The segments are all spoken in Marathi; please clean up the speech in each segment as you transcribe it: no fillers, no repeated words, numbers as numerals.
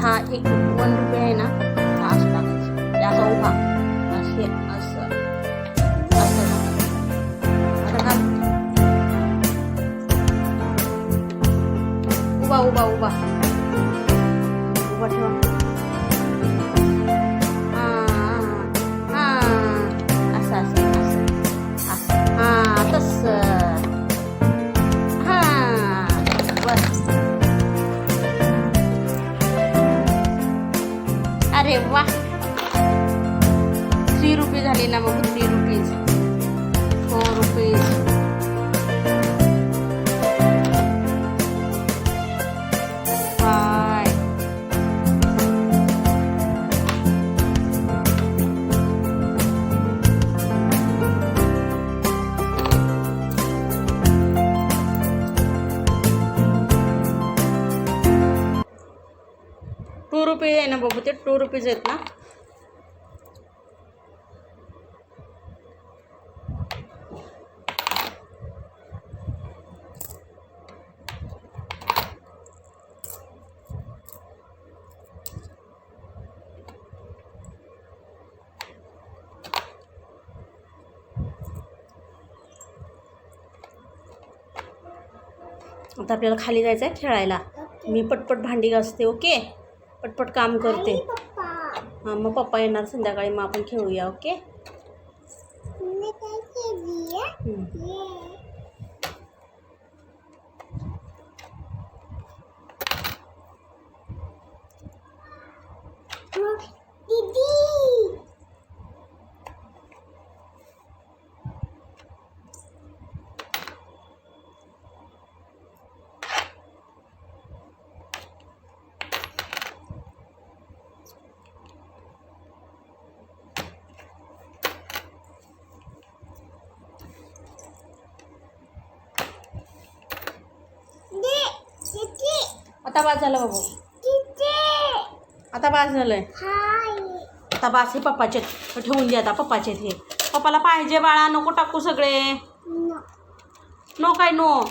हा एक 1 रुपया आहे ना, हा असं टाकायचं. हे असा उभा असे असं असं. आता घाल. उभा उभा उभा उभा ठेवा. असं असं असं असं. हां तसं. हां बस. अरे वा, 3 रुपये झाले ना बघू. 3 रुपीज, 4 रुपीज, 5. 2 रुपये आहे ना बघू. ते 2 रुपीज आहेत ना. आता आपल्याला खाली जायचं आहे खेळायला. मी पटपट भांडी घासते. ओके, पटपट काम करते. हां मग पप्पा येणार संध्याकाळी, मग आपण खेळूया. ओके. आता बास झालं बाबू. आता बास झालंय. आता बास. हे पप्पाचे ठेवून दे. आता पप्पाचे हे पप्पाला पाहिजे बाळा. नको टाकू सगळे. नो काय नो.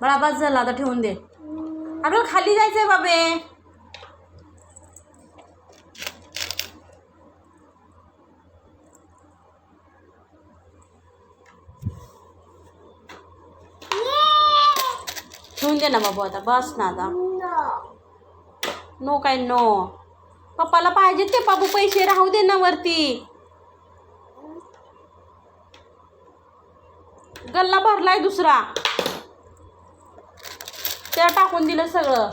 बाळा बास झाला. आता ठेवून दे. आपल्याला खाली जायचंय बाबे. ठेवून दे ना बाबू. आता बस ना. आता नो काय नो. पप्पाला पाहिजे ते बाबू पैसे. राहू दे ना वरती. गल्ला भरलाय दुसरा, त्या टाकून दिलं सगळं.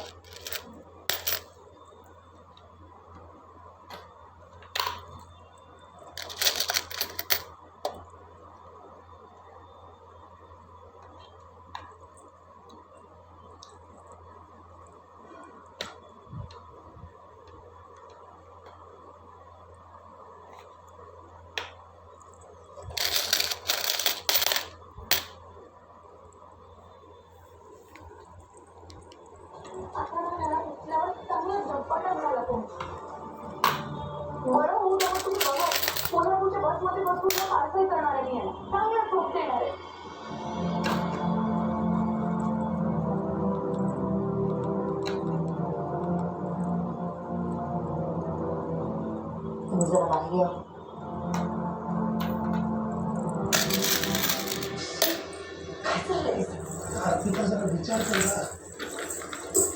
बसमध्ये बसून पार्सल करणार आहे. मी चांगला झोप देणार आहे. जरा बाहेर जरा विचार करा.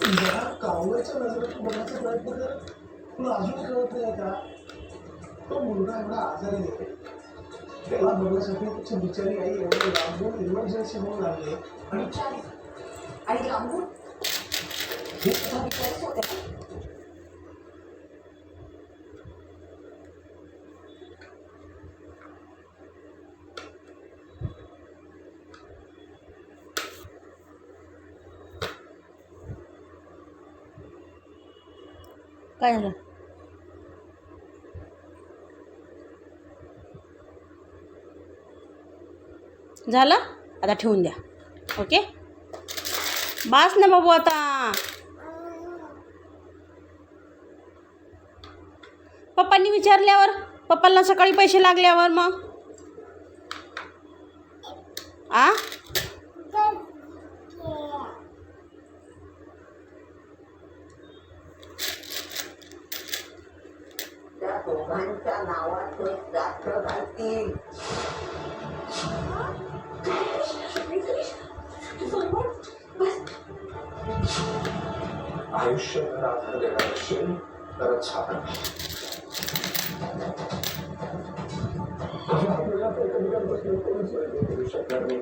जरा कावळ्याच्या नजरेत बघण्याचा प्रयत्न कर. तुला अजून कळत नाही का? तो मुलगा एवढा आजारी आहे. त्याला बघण्यासाठी तुमची बिचारी आई एवढी लांबून इमर्जन्सी होऊन लागली. आणि लांबून काय झालं? झालं आता ठेवून द्या. ओके बास ना बाबू आता. पप्पांनी विचारल्यावर, पप्पांना सकाळी पैसे लागल्यावर मग आ त्या दोघांच्या नावात रात्र घालतील. आयुष्यभर आधार देणार असेल तरच आपण आपल्याला कधी करू शकणार नाही.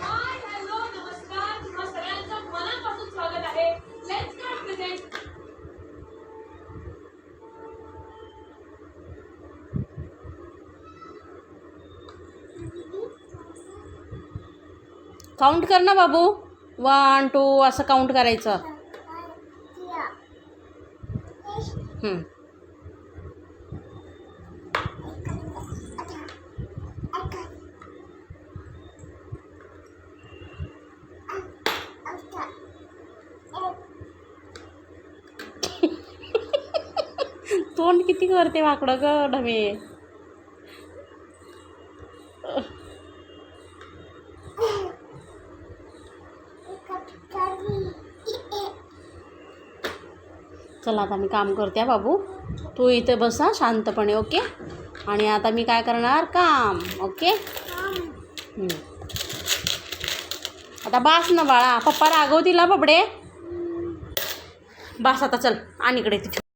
हाय हॅलो नमस्कार तुम्हा सगळ्यांचं मनापासून स्वागत आहे. Let's start present. काउंट कर ना बाबू. 1 2 असं काउंट करायचं. तोंड किती करते वाकडं ग ढमे. चला आता मी काम करते बाबू. तू इथे बसा शांतपणे. ओके आणि आता मी काय करणार काम. ओके आता बास ना बाळा. पप्पा रागवतील बबडे. बास आता चल आणि इकडे तिथे